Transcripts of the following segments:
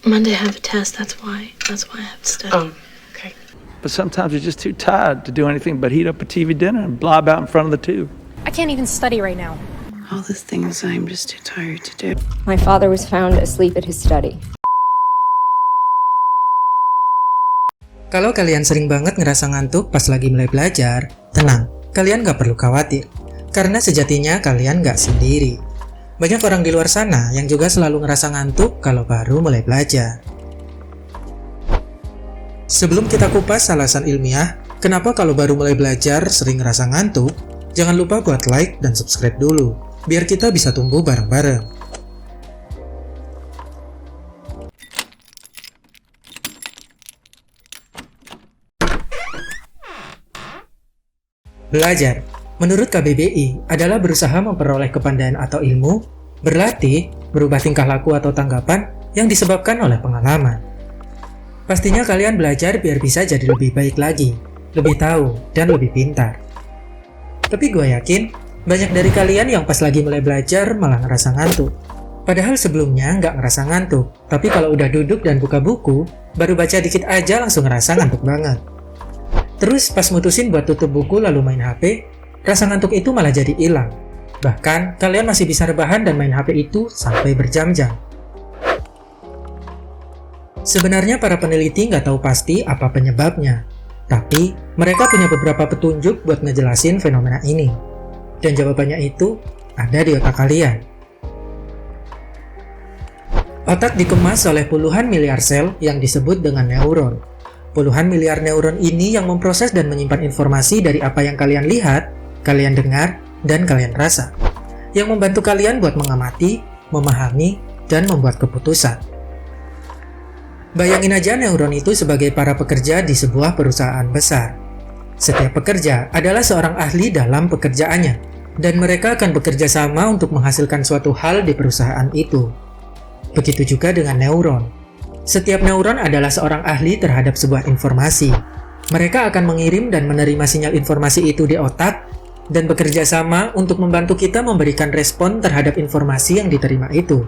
Monday I have a test, that's why. That's why I have to study. Okay. But sometimes you're just too tired to do anything but heat up a TV dinner and blob out in front of the tube. I can't even study right now. All the things I'm just too tired to do. My father was found asleep at his study. Kalau kalian sering banget ngerasa ngantuk pas lagi mulai belajar, tenang, kalian gak perlu khawatir. Karena sejatinya kalian gak sendiri. Banyak orang di luar sana yang juga selalu ngerasa ngantuk kalau baru mulai belajar. Sebelum kita kupas alasan ilmiah, kenapa kalau baru mulai belajar sering ngerasa ngantuk, jangan lupa buat like dan subscribe dulu, biar kita bisa tumbuh bareng-bareng. Belajar, menurut KBBI, adalah berusaha memperoleh kepandaian atau ilmu, berlatih, berubah tingkah laku atau tanggapan yang disebabkan oleh pengalaman. Pastinya kalian belajar biar bisa jadi lebih baik lagi, lebih tahu, dan lebih pintar. Tapi gue yakin, banyak dari kalian yang pas lagi mulai belajar malah ngerasa ngantuk. Padahal sebelumnya nggak ngerasa ngantuk, tapi kalau udah duduk dan buka buku, baru baca dikit aja langsung ngerasa ngantuk banget. Terus pas mutusin buat tutup buku lalu main HP, rasa ngantuk itu malah jadi hilang. Bahkan, kalian masih bisa rebahan dan main HP itu sampai berjam-jam. Sebenarnya para peneliti nggak tahu pasti apa penyebabnya. Tapi, mereka punya beberapa petunjuk buat ngejelasin fenomena ini. Dan jawabannya itu ada di otak kalian. Otak dikemas oleh puluhan miliar sel yang disebut dengan neuron. Puluhan miliar neuron ini yang memproses dan menyimpan informasi dari apa yang kalian lihat, kalian dengar, dan kalian rasa. Yang membantu kalian buat mengamati, memahami, dan membuat keputusan. Bayangin aja neuron itu sebagai para pekerja di sebuah perusahaan besar. Setiap pekerja adalah seorang ahli dalam pekerjaannya, dan mereka akan bekerja sama untuk menghasilkan suatu hal di perusahaan itu. Begitu juga dengan neuron. Setiap neuron adalah seorang ahli terhadap sebuah informasi. Mereka akan mengirim dan menerima sinyal informasi itu di otak dan bekerja sama untuk membantu kita memberikan respon terhadap informasi yang diterima itu.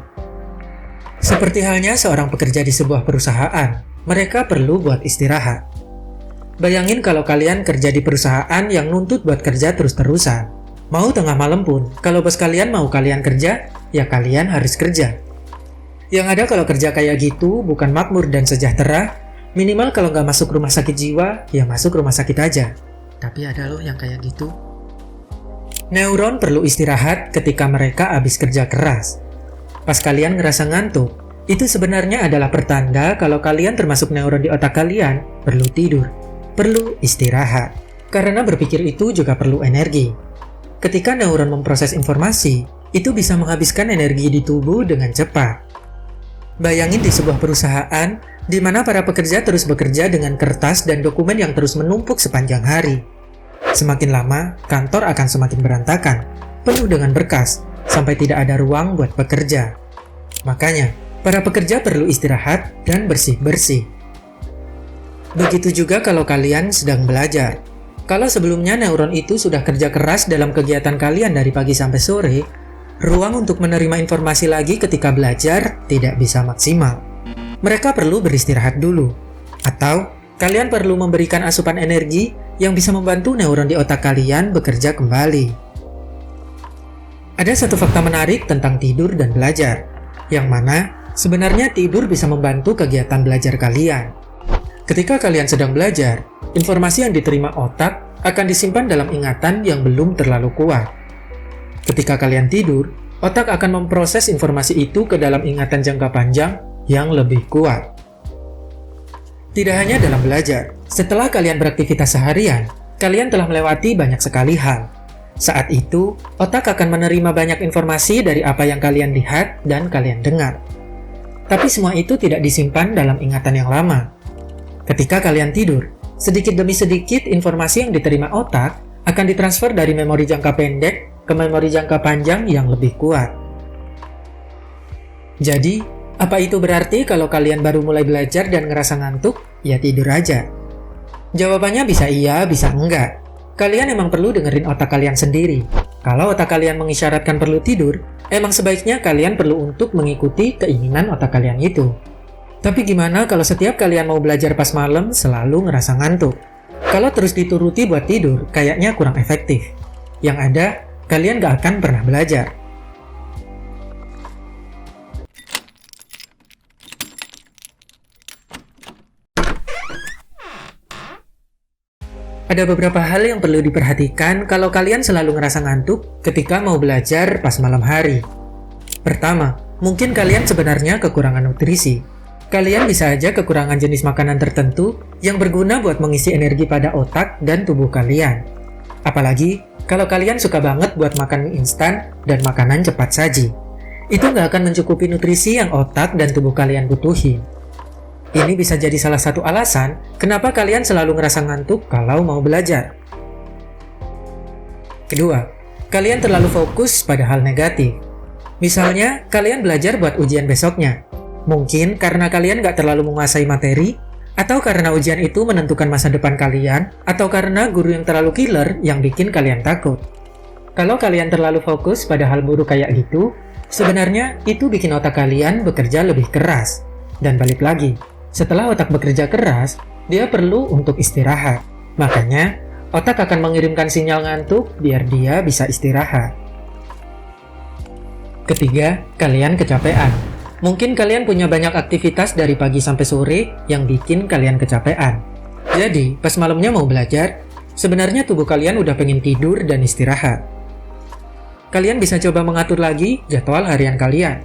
Seperti halnya seorang pekerja di sebuah perusahaan, mereka perlu buat istirahat. Bayangin kalau kalian kerja di perusahaan yang nuntut buat kerja terus-terusan. Mau tengah malam pun, kalau bos kalian mau kalian kerja, ya kalian harus kerja. Yang ada kalau kerja kayak gitu bukan makmur dan sejahtera, minimal kalau nggak masuk rumah sakit jiwa, ya masuk rumah sakit aja. Tapi ada loh yang kayak gitu. Neuron perlu istirahat ketika mereka habis kerja keras. Pas kalian ngerasa ngantuk, itu sebenarnya adalah pertanda kalau kalian termasuk neuron di otak kalian perlu tidur, perlu istirahat. Karena berpikir itu juga perlu energi. Ketika neuron memproses informasi, itu bisa menghabiskan energi di tubuh dengan cepat. Bayangin di sebuah perusahaan, di mana para pekerja terus bekerja dengan kertas dan dokumen yang terus menumpuk sepanjang hari. Semakin lama, kantor akan semakin berantakan, penuh dengan berkas, sampai tidak ada ruang buat bekerja. Makanya, para pekerja perlu istirahat dan bersih-bersih. Begitu juga kalau kalian sedang belajar. Kalau sebelumnya neuron itu sudah kerja keras dalam kegiatan kalian dari pagi sampai sore, ruang untuk menerima informasi lagi ketika belajar tidak bisa maksimal. Mereka perlu beristirahat dulu. Atau, kalian perlu memberikan asupan energi yang bisa membantu neuron di otak kalian bekerja kembali. Ada satu fakta menarik tentang tidur dan belajar, yang mana sebenarnya tidur bisa membantu kegiatan belajar kalian. Ketika kalian sedang belajar, informasi yang diterima otak akan disimpan dalam ingatan yang belum terlalu kuat. Ketika kalian tidur, otak akan memproses informasi itu ke dalam ingatan jangka panjang yang lebih kuat. Tidak hanya dalam belajar, setelah kalian beraktivitas seharian, kalian telah melewati banyak sekali hal. Saat itu, otak akan menerima banyak informasi dari apa yang kalian lihat dan kalian dengar. Tapi semua itu tidak disimpan dalam ingatan yang lama. Ketika kalian tidur, sedikit demi sedikit informasi yang diterima otak akan ditransfer dari memori jangka pendek ke memori jangka panjang yang lebih kuat. Jadi, apa itu berarti kalau kalian baru mulai belajar dan ngerasa ngantuk? Ya tidur aja. Jawabannya bisa iya, bisa enggak. Kalian emang perlu dengerin otak kalian sendiri. Kalau otak kalian mengisyaratkan perlu tidur, emang sebaiknya kalian perlu untuk mengikuti keinginan otak kalian itu. Tapi gimana kalau setiap kalian mau belajar pas malam selalu ngerasa ngantuk? Kalau terus dituruti buat tidur, kayaknya kurang efektif. Yang ada, kalian gak akan pernah belajar. Ada beberapa hal yang perlu diperhatikan kalau kalian selalu ngerasa ngantuk ketika mau belajar pas malam hari. Pertama, mungkin kalian sebenarnya kekurangan nutrisi. Kalian bisa aja kekurangan jenis makanan tertentu yang berguna buat mengisi energi pada otak dan tubuh kalian. Apalagi kalau kalian suka banget buat makan mie instan dan makanan cepat saji. Itu nggak akan mencukupi nutrisi yang otak dan tubuh kalian butuhin. Ini bisa jadi salah satu alasan kenapa kalian selalu ngerasa ngantuk kalau mau belajar. Kedua, kalian terlalu fokus pada hal negatif. Misalnya, kalian belajar buat ujian besoknya. Mungkin karena kalian nggak terlalu menguasai materi, atau karena ujian itu menentukan masa depan kalian, atau karena guru yang terlalu killer yang bikin kalian takut. Kalau kalian terlalu fokus pada hal buruk kayak gitu, sebenarnya itu bikin otak kalian bekerja lebih keras. Dan balik lagi, setelah otak bekerja keras, dia perlu untuk istirahat. Makanya, otak akan mengirimkan sinyal ngantuk biar dia bisa istirahat. Ketiga, kalian kecapean. Mungkin kalian punya banyak aktivitas dari pagi sampai sore yang bikin kalian kecapean. Jadi, pas malamnya mau belajar, sebenarnya tubuh kalian udah pengen tidur dan istirahat. Kalian bisa coba mengatur lagi jadwal harian kalian.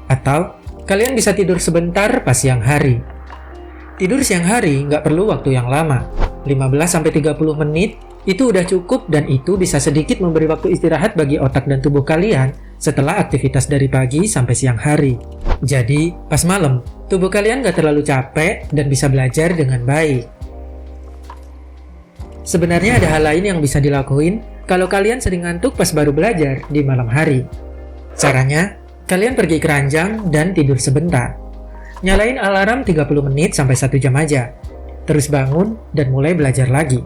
Atau, kalian bisa tidur sebentar pas siang hari. Tidur siang hari nggak perlu waktu yang lama. 15-30 menit itu udah cukup dan itu bisa sedikit memberi waktu istirahat bagi otak dan tubuh kalian setelah aktivitas dari pagi sampai siang hari. Jadi, pas malam, tubuh kalian nggak terlalu capek dan bisa belajar dengan baik. Sebenarnya ada hal lain yang bisa dilakuin kalau kalian sering ngantuk pas baru belajar di malam hari. Caranya, kalian pergi ke ranjang dan tidur sebentar. Nyalain alarm 30 menit sampai 1 jam aja. Terus bangun dan mulai belajar lagi.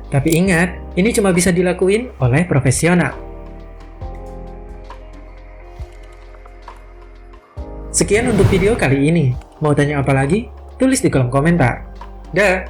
Tapi ingat, ini cuma bisa dilakuin oleh profesional. Sekian untuk video kali ini. Mau tanya apa lagi? Tulis di kolom komentar. Dah!